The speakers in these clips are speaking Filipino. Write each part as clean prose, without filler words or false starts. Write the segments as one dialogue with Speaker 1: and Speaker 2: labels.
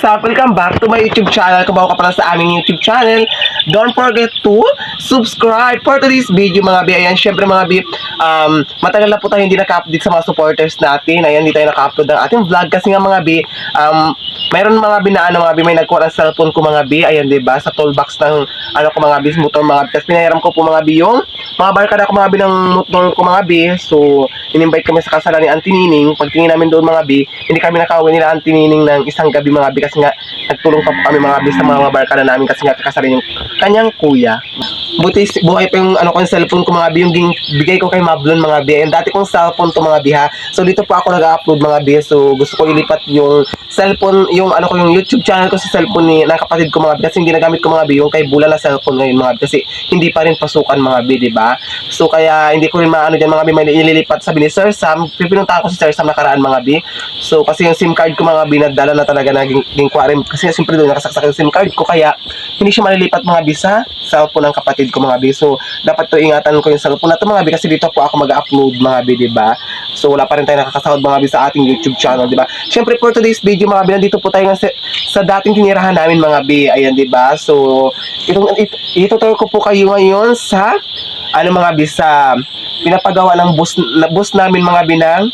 Speaker 1: what's up? Welcome back to my YouTube channel. Kung bago ka pala sa aming YouTube channel, don't forget to subscribe for today's video mga bi. Ayan, syempre mga bi, matagal na po tayo hindi naka-update sa mga supporters natin. Ayan, hindi tayo naka-upload ng ating vlog kasi nga mga bi, mayroon mga bi na mga bi, may nagkuha ng cellphone ko mga bi. Ayan, diba? Sa toolbox ng ko mga bi, motor mga bi. Tapos pinahiram ko po mga bi yung mga barkada ko mga bi ng motor ko mga bi. So, in-invite kami sa kasalan ni Auntie Nining. Pagtingin namin doon mga bi, hindi kami nakauwi nila Auntie Nining ng isang gabi mga bi kasi nga nagtulong pa po kami mga bi sa mga barkada namin kasi nga kasalan yung kanyang kuya. Buti buhay pa yung ko yung cellphone ko mga bi, yung bigay ko kay Mablon mga bi. Yung dati kong cellphone to mga bi ha. So dito po ako nag-upload mga bi. So gusto ko ilipat yung cellphone, yung yung YouTube channel ko sa cellphone ni ng kapatid ko mga bi kasi hindi nagamit ko mga bi yung kay Bula na cellphone ngayon mga bi kasi hindi pa rin pasukan mga bi, di ba? So kaya hindi ko rin maano diyan mga bi, may ililipat sabi ni Sir Sam. Pipinuntahan ko si Sir Sam nakaraan mga bi. So kasi yung SIM card ko mga bi nadala na talaga naging quarem kasi siyempre doon nakasaksak yung SIM card ko kaya hindi siya malilipat mga bi sa cellphone ng kapatid ko mga bi. So dapat to ingatan ko yung cellphone na to mga bi kasi dito po ako mag-upload mga bi, di ba? So wala pa rin tayo nakakasahod mga bi sa ating YouTube channel, di ba? Siyempre for today's video mga bi, nandito po tayo sa dating tinirahan namin mga bi. Ayan, di ba? So itutur ko po kayo ngayon sa mga bi sa pinapagawa ng bus namin mga bi ng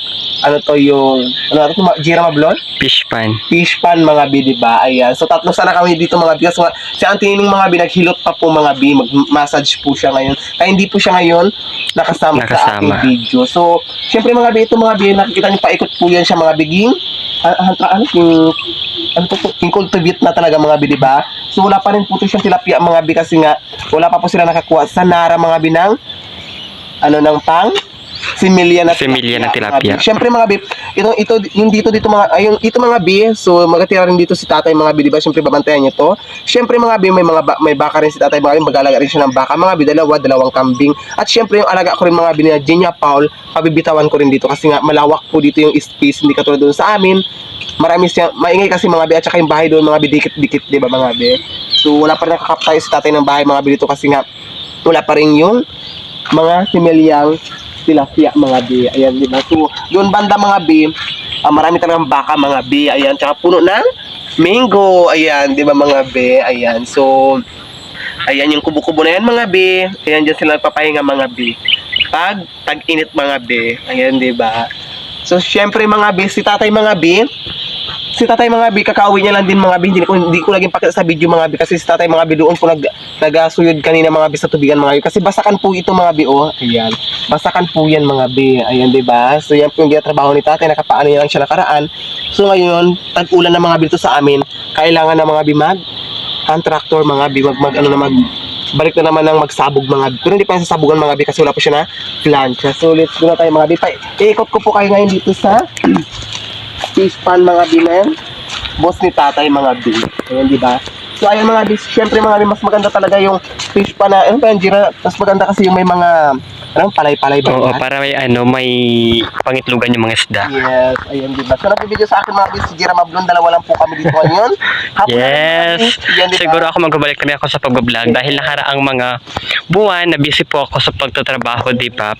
Speaker 1: Gira Mablon?
Speaker 2: Fish pan
Speaker 1: mga bi, di ba? Ayan. So tatlo sana kami dito mga bi. Kasi si Auntie Nining mga bi naghilot pa po mga bi. Mag-massage po siya ngayon. Kaya hindi po siya ngayon nakasama. Sa ating video. So, syempre mga bi, ito mga bi, nakikita niyo paikot po yan siya mga biging. Yung cultivate na talaga mga bi, di ba? So wala pa rin po ito siyang tilapia mga bi kasi nga wala pa po sila nakakuha sa Nara mga bi ng ng pang similya na tilapia. Siyempre mga bi, ito mga bi, so magatira rin dito si tatay mga bi, di ba? Siyempre babantayan niyo to. Siyempre mga bi, may baka rin si tatay mga bi, mag-alaga rin siya ng baka mga bi, dalawang kambing. At siyempre yung alaga ko rin mga bi na Genia Paul, pabibitawan ko rin dito kasi nga malawak po dito yung space, hindi katulad doon sa amin. Marami siyang maingay kasi mga bi, at saka yung bahay doon mga bi dikit-dikit, di ba mga bi? So wala pa rin nakakaptayo si tatay ng bahay mga bi dito kasi nga wala pa rin yung mga similyang tilapia mga bi. Ayan, di ba? So doon banda mga bi, marami talagang baka mga bi. Ayan, tsaka puno ng mango. Ayan, di ba mga bi? Ayan, so ayan yung kubo-kubo na yan mga bi. Ayan, dyan sila nagpapahinga mga bi pag tag-init mga bi. Ayan, di ba? So syempre mga bi, si tatay mga bi, kakauwi niya lang din mga bi. Hindi ko laging pakita sa video mga bi kasi si tatay mga bi doon po nagasuyod kanina mga bi sa tubigan mga bi kasi basakan po ito mga bi. Oh, ayan. Basakan po yan mga bi. Ayan, di ba? So yan po yung ginatrabaho ni tatay, nakapaano niya lang siya nakaraan. So ngayon, tag-ulan na mga bi ito sa amin. Kailangan na mga bi hand tractor mga bi, balik na naman ng magsabog mga bi. Pero hindi pa yung sasabugan mga bi kasi wala po siya na plancha. So let's go na tayo mga bi. Iikot ko po kayo ngayon dito sa fish pan mga bi na yan. Boss ni tatay mga bi. Ayan, di ba? So ayan mga bi, syempre mga bi, mas maganda talaga yung fish pan na, Gira, mas maganda kasi yung may mga palay-palay ba?
Speaker 2: Oo, para may pangitlugan yung mga isda.
Speaker 1: Yes, ayan, di ba? So nag-video sa akin mga bi, si Gira Mablon, dalawa lang po kami dito ngayon.
Speaker 2: Yes, siguro ako magbabalik kami ako sa pag-vlog dahil nakaraang mga buwan na busy po ako sa pagtatrabaho, di ba?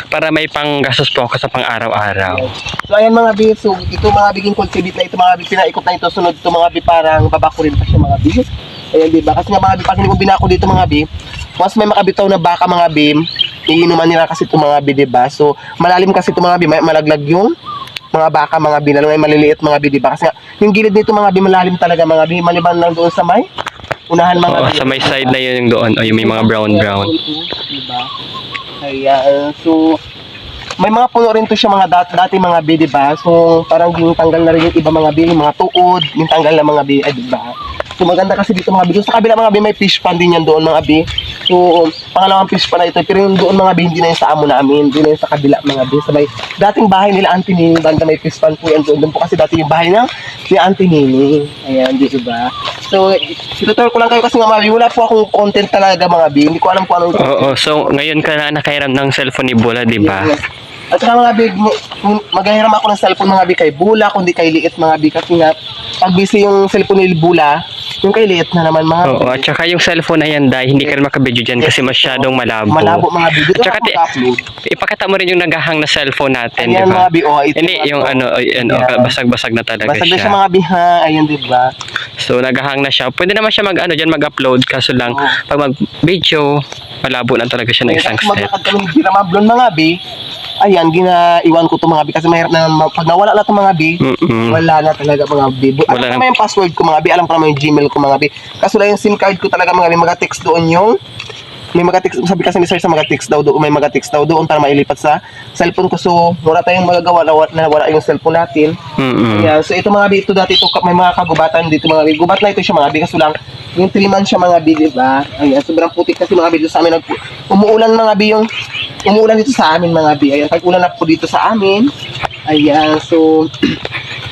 Speaker 2: Para may panggastos po ako sa pang-araw-araw.
Speaker 1: So ayan mga bi, so ito mga biging cultivate na ito mga bi, pinaikot na ito, sunod ito mga bi, parang babako rin pa siya mga bi. Ayan, di ba? Kasi nga mga bi, pag hindi ko binako dito mga bi, once may makabitaw na baka mga bi, iinuman nila kasi ito mga bi, di ba? So malalim kasi ito mga bi, malaglag yung mga baka mga bi, lalo may maliliit mga bi, di ba? Kasi nga yung gilid nito mga bi, malalim talaga mga bi, maliban lang doon sa may unahan mga bi.
Speaker 2: Sa may side na yun yung doon, o yung may mga brown.
Speaker 1: Diba? Ayan, so may mga puno rin to siya mga dati mga bi, di ba? So parang tanggal na rin yung iba mga bi, yung mga tuod, yung tanggal na mga bi, ay di ba? So maganda kasi dito mga bi. Doon sa kabila mga bi, may fish pan din yan doon mga bi. So pangalawang fish pan na ito, pero yung doon mga bi, hindi na yung sa amo namin, hindi na yung sa kabila mga bi. Sabay, dating bahay nila Auntie Nining, banda may fish pan po yan doon. Doon po kasi dati yung bahay ng ni Auntie Nining. Ayan, di ba? So itutur ko lang kayo kasi nga mga bi, wala po akong content talaga mga bi. Hindi ko alam kung anong
Speaker 2: Oo, so ngayon ka na nakairam ng cellphone ni Bula, di ba?
Speaker 1: Yes. At saka mga bi, maghahiram ako ng cellphone mga bi kay Bula, kundi kay Liit mga bi kasi nga pag busy yung cellphone ni Bula, Yung kay liit na naman mga
Speaker 2: Oo, at saka yung cellphone na yan, dahil hindi ka rin makabidyo dyan kasi masyadong malabo.
Speaker 1: malabo mga bi. Dito
Speaker 2: Tsaka
Speaker 1: ako mag-upload.
Speaker 2: Ipakita mo rin yung naghahang na cellphone natin, di
Speaker 1: Ayan mga
Speaker 2: ba?
Speaker 1: bi, ito
Speaker 2: Hindi,
Speaker 1: mga
Speaker 2: yung
Speaker 1: to.
Speaker 2: ano,
Speaker 1: Ayan.
Speaker 2: basag-basag na talaga
Speaker 1: Basag na siya
Speaker 2: siya.
Speaker 1: mga bi ha. Ayan, di ba?
Speaker 2: So, naghahang na siya. Pwede naman siya dyan mag-upload, kaso lang,
Speaker 1: Oo.
Speaker 2: pag mag-video, malabo lang talaga siya ng isang step.
Speaker 1: Maglakad kami ni Ramablon mga bi. Ayan, ginaiwan ko to mga bi kasi mahirap na naman. Pag nawala na to mga bi, wala na talaga mga bi. Alam
Speaker 2: Wala
Speaker 1: ko
Speaker 2: na.
Speaker 1: naman yung password ko mga bi, alam ko naman yung Gmail ko mga bi. Kaso lang yung SIM card ko talaga mga bi, mag-text doon yung may mag-text, sabi kasi ni sir sa mag-text daw doon, may mag-text daw doon para mailipat sa cellphone ko. So, wala tayong magagawa na wala yung cellphone natin. Ayan, so ito mga bi, ito dati ito, may mga kagubatan dito mga bi. Gubat na ito siya mga bi, kaso lang yung 3 months siya mga bi, diba? Ayan, sobrang putik kasi mga bi dito sa amin. Umuulan mga bi yung umuulan dito sa amin mga bi. Ayan, tag-ulan na po dito sa amin. Ayan, so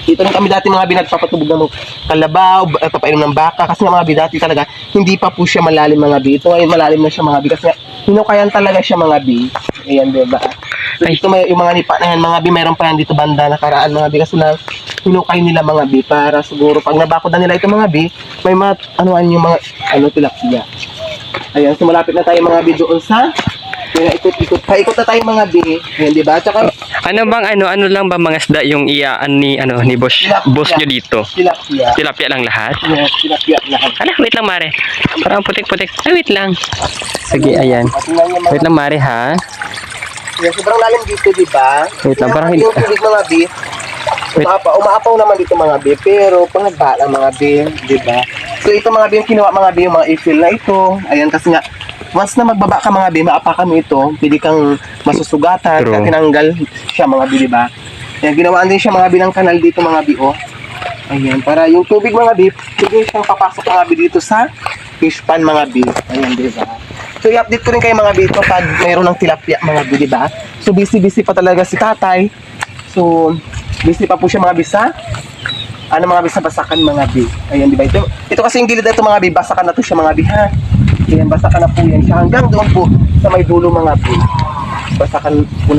Speaker 1: dito rin kami dati mga bi nagpapatubog ng kalabaw, papainom ng baka kasi nga mga bi dati talaga hindi pa po siya malalim mga bi. Ito ngayon malalim na siya mga bi kasi nga hinukayan talaga siya mga bi. Ayan, diba? So,
Speaker 2: Ay.
Speaker 1: ito may yung mga nipa na yan mga bi, meron pa yan dito banda nakaraan mga bi kasi na hinukay nila mga bi para siguro pag nabakod na nila ito mga bi, may mga anuan yung mga tilapia. Ayan, so malapit na tayo mga bi doon sa ikot-ikot. Paikot na tayo mga bi. Ayan, diba? Tsaka
Speaker 2: Ano lang ba mga isda yung iyaan ni boss nyo dito?
Speaker 1: tilapia.
Speaker 2: Tilapia lang lahat?
Speaker 1: Yes, tilapia lahat.
Speaker 2: Ala, wait lang mare. Parang putik-putik. Ay, wait lang. Sige, ayan.
Speaker 1: At tingnan niyo mga
Speaker 2: Wait lang mare ha.
Speaker 1: Yan, sobrang lalim dito, di ba?
Speaker 2: Wait lang, parang
Speaker 1: yung tubig mga bi.
Speaker 2: Wait.
Speaker 1: Umaapaw naman dito mga bi, pero pangagba lang mga bi, di ba? So ito mga bi, yung kinuha mga bi, yung mga i-fill na ito. Ayan, kasi nga, once na magbaba ka mga bi, maapakan mo ito, pwede kang masusugatan,
Speaker 2: True.
Speaker 1: kaya tinanggal siya mga bi, di ba? Ayan, ginawaan din siya mga bi ng kanal dito mga bi, oh. Ayan, para yung tubig mga bi, pwede siyang papasok mga bi dito sa fish pan mga bi. Ayan, di ba? So, i-update ko rin kayo mga bito pag mayroon ng tilapia mga bi, di ba? So, busy-busy pa talaga si tatay. So, busy pa po siya mga bisa. Mga bisa basakan mga bi. Ayan, di ba? Ito kasi yung gilid na ito mga bi, basakan na to siya mga bi, ha? Ayan, basakan na po yan siya. Hanggang doon po sa may dulo mga bi. Basakan po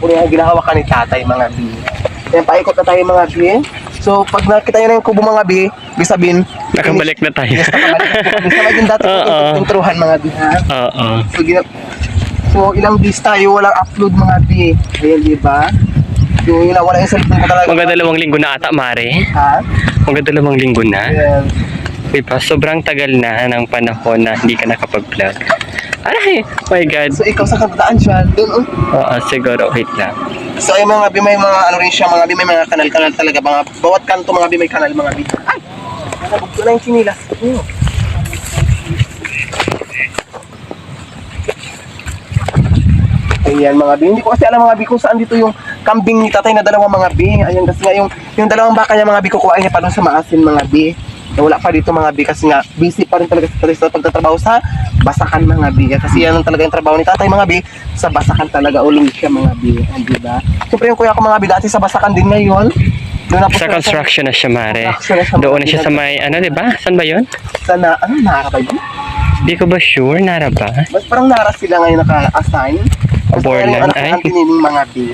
Speaker 1: na yung ginahawakan ni tatay mga bi. Ayan, paikot na tayo mga bi. So, pag nakita nyo na yung kubo mga bi, ibig sabihin,
Speaker 2: Nakabalik na tayo.
Speaker 1: yes, nakabalik na po. Bisa yung dati
Speaker 2: Oo.
Speaker 1: intruhan mga bi, ha?
Speaker 2: Oo.
Speaker 1: So, ilang days tayo walang upload mga bi. Ayan, di ba? So, yun na, wala yung cellphone ko talaga.
Speaker 2: Mga 2 linggo na ata mare.
Speaker 1: Ha?
Speaker 2: Mga 2 linggo na.
Speaker 1: Ayan.
Speaker 2: Diba? Sobrang tagal na ng panahon na hindi ka nakapag-vlog. Ay, my God.
Speaker 1: So, ikaw sa kabataan siya, doon,
Speaker 2: Oo, siguro. Wait lang.
Speaker 1: So, ay mga bi, may mga ano rin siya, mga bi, may mga kanal-kanal talaga. Bawat kanto mga bi, may kanal mga bi. Ay! Nabog ko na yung sinilas. Ayan mga bi. Hindi ko kasi alam mga bi kung saan dito yung kambing ni tatay na dalawang mga bi. Ayan kasi nga yung dalawang baka niya mga bi kukuhain niya pa doon sa maasin mga bi. Wala pa dito mga bi kasi nga busy pa rin talaga si tatay sa pagtatrabaho sa basakan mga bi. Kasi yan ang talaga yung trabaho ni tatay mga bi. Sa basakan talaga uling siya mga bi. Diba? Siyempre yung kuya ko mga bi dati sa basakan din ngayon. Doon na po
Speaker 2: Sa
Speaker 1: siya
Speaker 2: construction na siya, mare.
Speaker 1: Construction na siya,
Speaker 2: Doon na
Speaker 1: Mare.
Speaker 2: siya sa may, di ba? Saan ba yun?
Speaker 1: Sana, nara ba yun?
Speaker 2: Di ko ba sure, Nara ba?
Speaker 1: Mas parang nara sila ngayon naka-assign. Mas
Speaker 2: Borland,
Speaker 1: yung anak
Speaker 2: ay.
Speaker 1: ng tinining mga bi.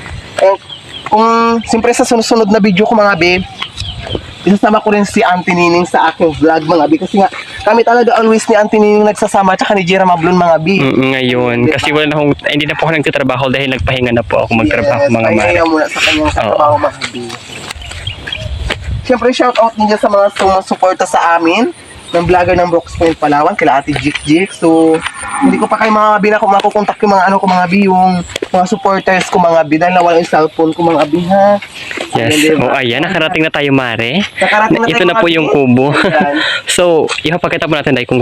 Speaker 1: Eh, kung siyempre sa sunod na video ko mga bi, isasama ko rin si Auntie Nining sa aking vlog mga bi. Kasi nga, kami talaga always ni Auntie Nining nagsasama tsaka ni Jira Mablon mga bi.
Speaker 2: Ngayon, kasi hindi na po ako nagtatrabaho dahil nagpahinga na po ako magtrabaho mga mare.
Speaker 1: Ay, muna sa kanyang trabaho mga bi. Siyempre, shout out din dyan sa mga sumusuporta sa amin ng vlogger ng Brooks Point Palawan, kila Ate Jik. So, hindi ko pa kayo mga bi na kung makukontak yung mga mga bi, yung mga supporters ko mga bi, dahil nawala yung cellphone ko mga bi, ha?
Speaker 2: Yes.
Speaker 1: Ayan, diba?
Speaker 2: Ayan, nakarating na tayo, mare.
Speaker 1: Nakarating na
Speaker 2: Ito
Speaker 1: tayo,
Speaker 2: na po
Speaker 1: mga
Speaker 2: yung
Speaker 1: bi.
Speaker 2: kubo.
Speaker 1: Ayan.
Speaker 2: So, ipapakita po natin dahil kung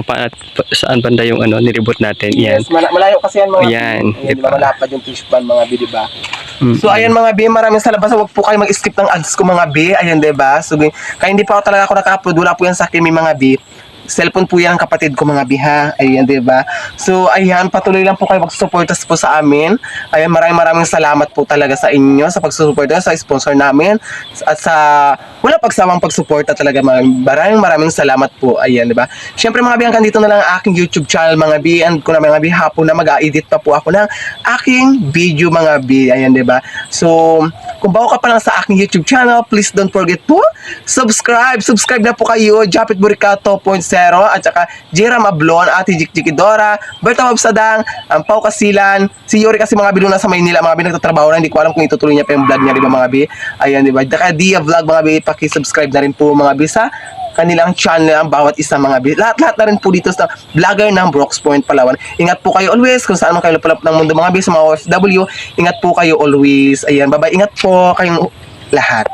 Speaker 2: saan banda yung nireboot natin. Yan.
Speaker 1: Yes, malayo kasi yan mga
Speaker 2: Ayan,
Speaker 1: bi.
Speaker 2: diba?
Speaker 1: Malapad yung fish pan mga bi, diba?
Speaker 2: Mm.
Speaker 1: So ayan mga bi, maraming salamat. Huwag po kayo mag-skip ng ads ko mga bi. Ayan, diba? So, kaya hindi pa talaga ako naka-upload. Wala po yan sa akin mga bi. Cellphone po yan ang kapatid ko mga biha. Ayan, diba? So, ayan, patuloy lang po kayo magsusuporta po sa amin. Ayan, maraming salamat po talaga sa inyo sa pagsusuporta, sa sponsor namin, at sa wala pagsawang pagsuporta talaga mga maraming salamat po. Ayan, diba? Siyempre mga bi, hanggang dito na lang ang aking YouTube channel mga bi. And kung na mga bi, hapon na mag-edit pa po ako ng aking video mga bi. Ayan, diba? So, Kung bago ka pa lang sa aking YouTube channel, please don't forget to subscribe. Subscribe na po kayo, Japit Buricato 2.0 at saka Jera Mablon, Ate Jikjikidora, Berta Mabsadang, ang Pau Kasilan, si Yori kasi mga biluna sa Maynila, mga binagtatrabaho na, hindi ko alam kung itutuloy niya pa yung vlog niya, di ba mga bi? Ayan, di ba? Daka Dia Vlog mga bi, paki-subscribe na rin po mga bi sa kanilang channel ang bawat isa mga bi. Lahat-lahat na rin po dito sa vlogger ng Brooks Point, Palawan. Ingat po kayo always kung saan man kayo lapalap ng mundo mga bi, sa mga OFW. Ingat po kayo always. Ayan, bye-bye. Ingat po kayong lahat.